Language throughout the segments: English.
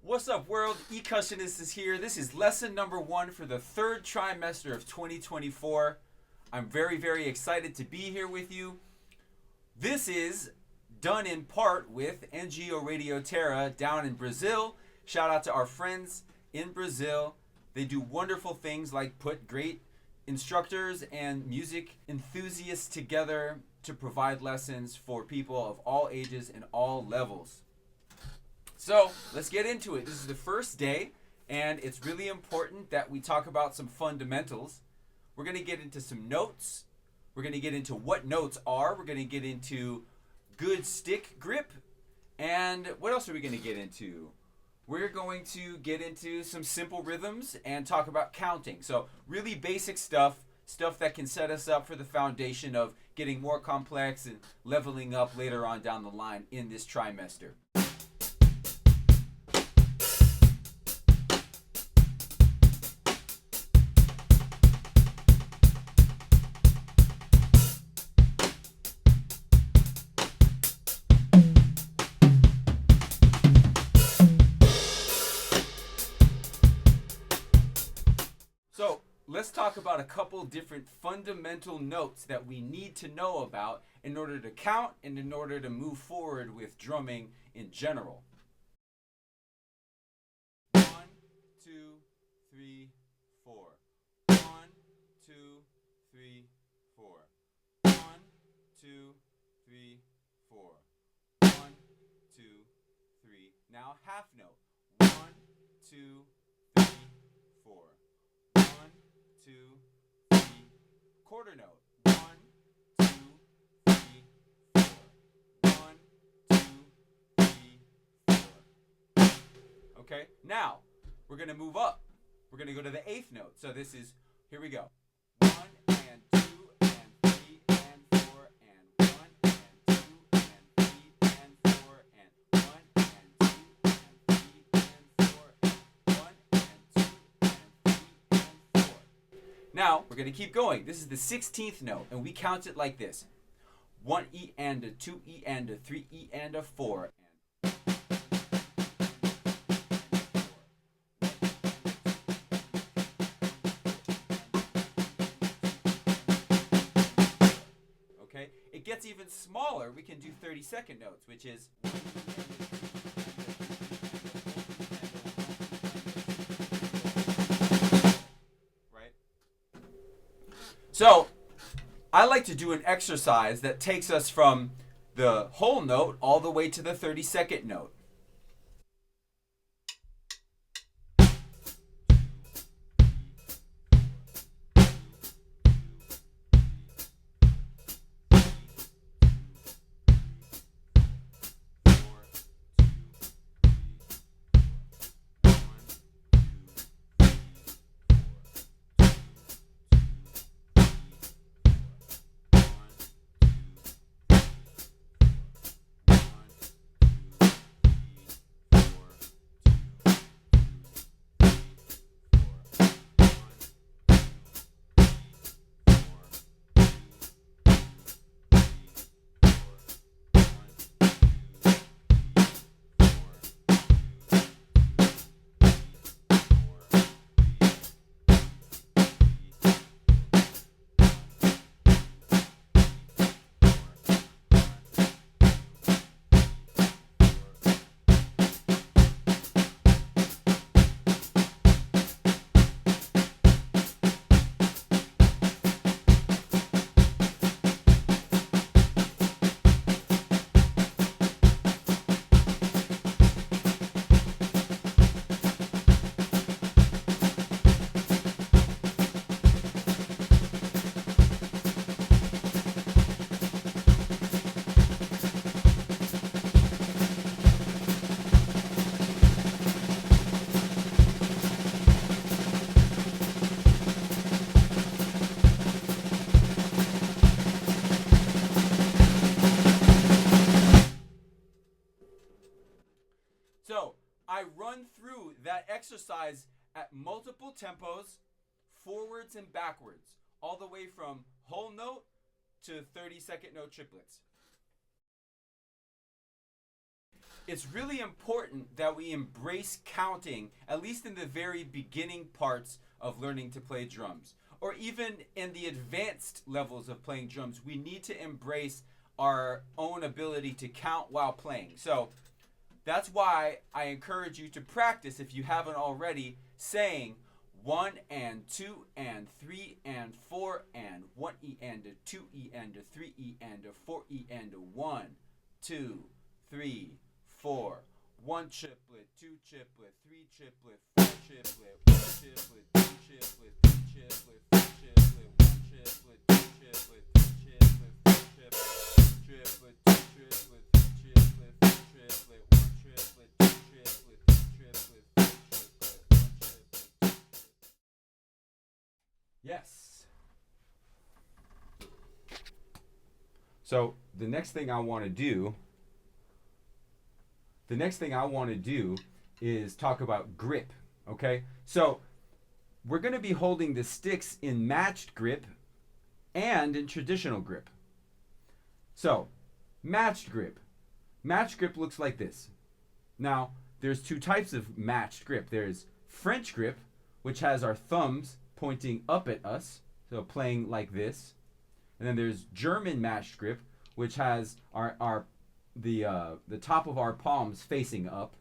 What's up, world? eCussionist is here. This is lesson number 1 for the third trimester of 2024. I'm very, very excited to be here with you. This is done in part with NGO Radio Terra down in Brazil. Shout out to our friends in Brazil. They do wonderful things like put great instructors and music enthusiasts together to provide lessons for people of all ages and all levels. So let's get into it. This is the first day, and it's really important that we talk about some fundamentals. We're going to get into some notes. We're going to get into what notes are. We're going to get into good stick grip. And what else are we going to get into? We're going to get into some simple rhythms and talk about counting. So really basic stuff that can set us up for the foundation of getting more complex and leveling up later on down the line in this trimester. So let's talk about a couple different fundamental notes that we need to know about in order to count and in order to move forward with drumming in general. 1, 2, 3, 4. 1, 2, 3, 4. 1, 2, 3, 4. 1, 2, 3. Now half note. 1, 2, 3, 4. 1, 2, 3. Quarter note. 1, 2, 3, 4. 1, 2, 3, 4. Okay, now we're going to move up. We're going to go to the eighth note. So this is, here we go. 1 and 2 and 3 and 4 and 1 and 2 and 3 and 4 and 1 and 2 and 3 and 4 and 1 and 2 and 3 and 4. Now, we're going to keep going. This is the 16th note, and we count it like this. 1 E and a 2 E and a 3 E and a 4. Okay? It gets even smaller. We can do 30-second notes, which is 1 right? So, I like to do an exercise that takes us from the whole note all the way to the 30-second note. So I run through that exercise at multiple tempos, forwards and backwards, all the way from whole note to 30-second note triplets. it's really important that we embrace counting, at least in the very beginning parts of learning to play drums. Or even in the advanced levels of playing drums, we need to embrace our own ability to count while playing. So that's why I encourage you to practice, if you haven't already, saying 1 and 2 and 3 and 4 and 1E and a 2E and a 3E and a 4E and a 1, 2, 3, 4. 1 triplet, 2 triplet, 3 triplet, 4 triplet, 1 triplet, 2 triplet, 3 triplet, 4 triplet, 1 triplet, 2 triplet, 3 triplet, 4 triplet, 2 triplet, 3 triplet, 4 triplet, 1 triplet, 2 triplet, 3 triplet, 4 triplet, 1 triplet. Yes. So the next thing I want to do is talk about grip, okay? So we're going to be holding the sticks in matched grip and in traditional grip. So, matched grip. Matched grip looks like this. Now, there's two types of matched grip. There's French grip, which has our thumbs pointing up at us, so playing like this. And then there's German matched grip, which has the top of our palms facing up,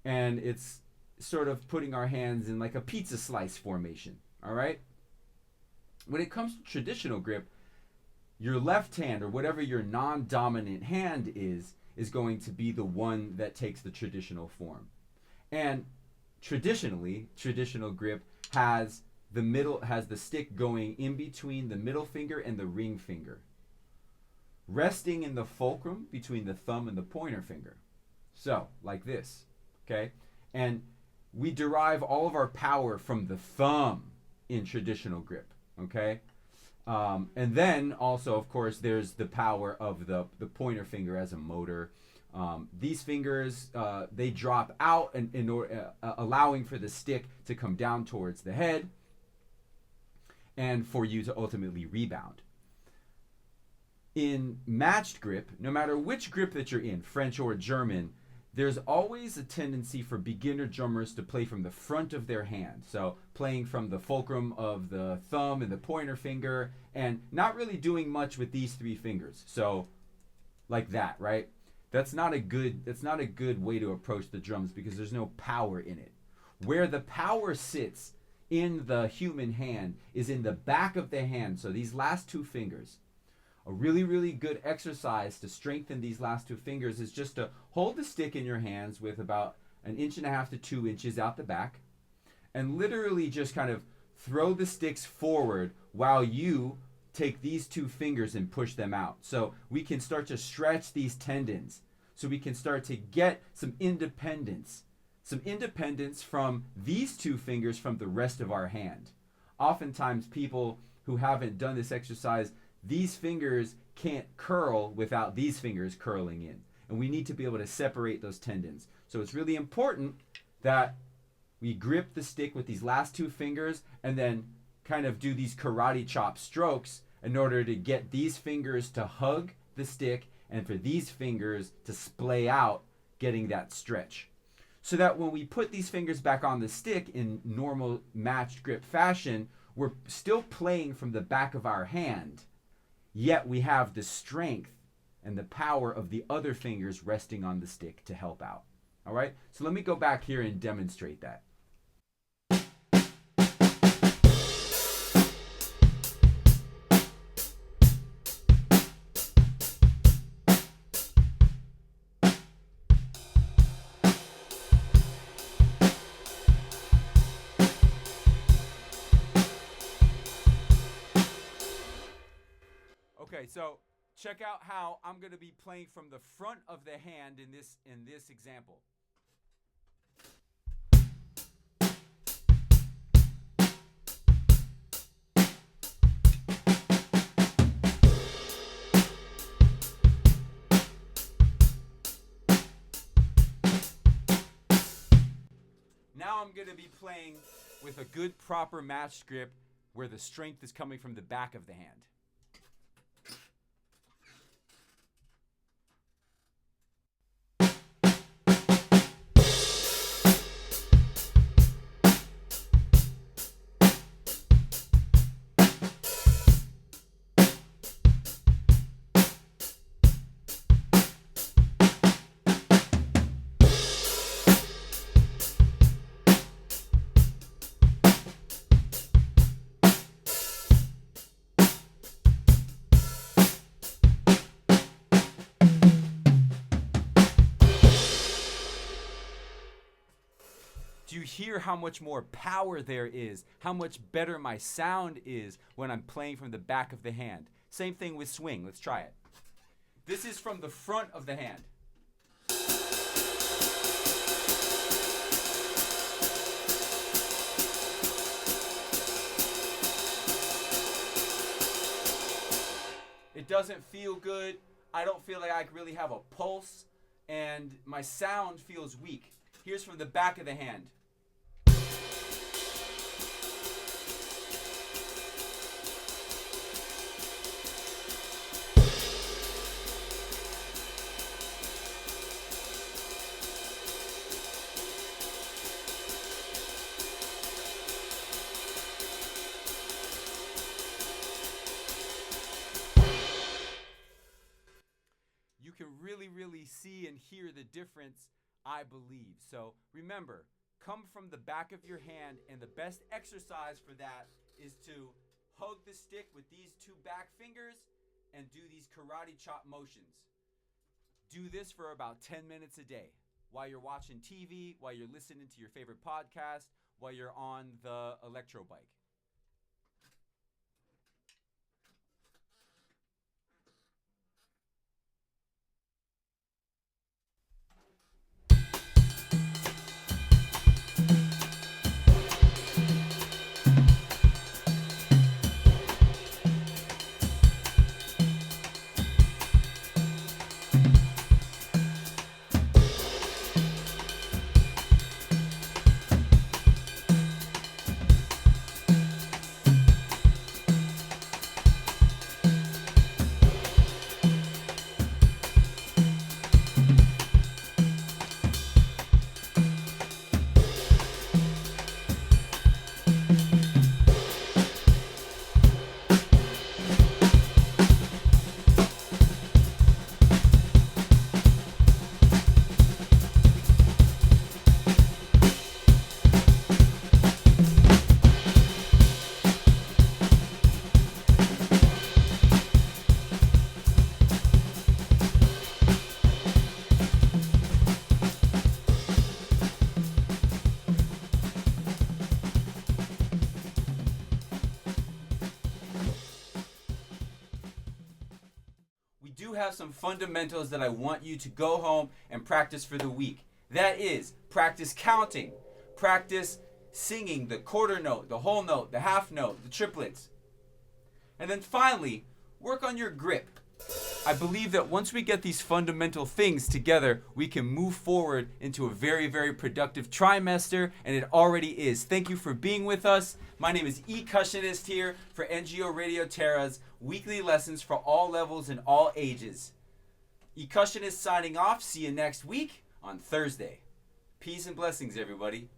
and it's sort of putting our hands in like a pizza slice formation. All right. When it comes to traditional grip, your left hand, or whatever your non-dominant hand is going to be the one that takes the traditional form. And traditionally, traditional grip has the stick going in between the middle finger and the ring finger, resting in the fulcrum between the thumb and the pointer finger. So, like this, okay? And we derive all of our power from the thumb in traditional grip, okay? And then also, of course, there's the power of the pointer finger as a motor. These fingers, they drop out allowing for the stick to come down towards the head and for you to ultimately rebound. In matched grip, no matter which grip that you're in, French or German, there's always a tendency for beginner drummers to play from the front of their hand. So playing from the fulcrum of the thumb and the pointer finger, and not really doing much with these three fingers. So like that, right? That's not a good way to approach the drums, because there's no power in it. Where the power sits in the human hand is in the back of the hand. So these last two fingers. A really, really good exercise to strengthen these last two fingers is just to hold the stick in your hands with about 1.5 to 2 inches out the back, and literally just kind of throw the sticks forward while you take these two fingers and push them out. So we can start to stretch these tendons, so we can start to get some independence from these two fingers from the rest of our hand. Oftentimes people who haven't done this exercise, these fingers can't curl without these fingers curling in. And we need to be able to separate those tendons. So it's really important that we grip the stick with these last two fingers and then kind of do these karate chop strokes in order to get these fingers to hug the stick and for these fingers to splay out, getting that stretch. So that when we put these fingers back on the stick in normal matched grip fashion, we're still playing from the back of our hand, yet we have the strength and the power of the other fingers resting on the stick to help out. All right? So let me go back here and demonstrate that. Okay, so check out how I'm going to be playing from the front of the hand in this example. Now I'm going to be playing with a good proper matched grip where the strength is coming from the back of the hand. hear how much more power there is, how much better my sound is when I'm playing from the back of the hand. Same thing with swing. Let's try it. This is from the front of the hand. It doesn't feel good. I don't feel like I really have a pulse, and my sound feels weak. Here's from the back of the hand. You can really see and hear the difference, I believe. So remember, come from the back of your hand, and the best exercise for that is to hug the stick with these two back fingers and do these karate chop motions. Do this for about 10 minutes a day while you're watching TV, while you're listening to your favorite podcast, while you're on the electro bike. We do have some fundamentals that I want you to go home and practice for the week. That is, practice counting, practice singing the quarter note, the whole note, the half note, the triplets. And then finally, work on your grip. I believe that once we get these fundamental things together, we can move forward into a very productive trimester, and it already is. Thank you for being with us. My name is Cushionist here for NGO Radio Terra's weekly lessons for all levels and all ages. Cushionist signing off. See you next week on Thursday. Peace and blessings, everybody.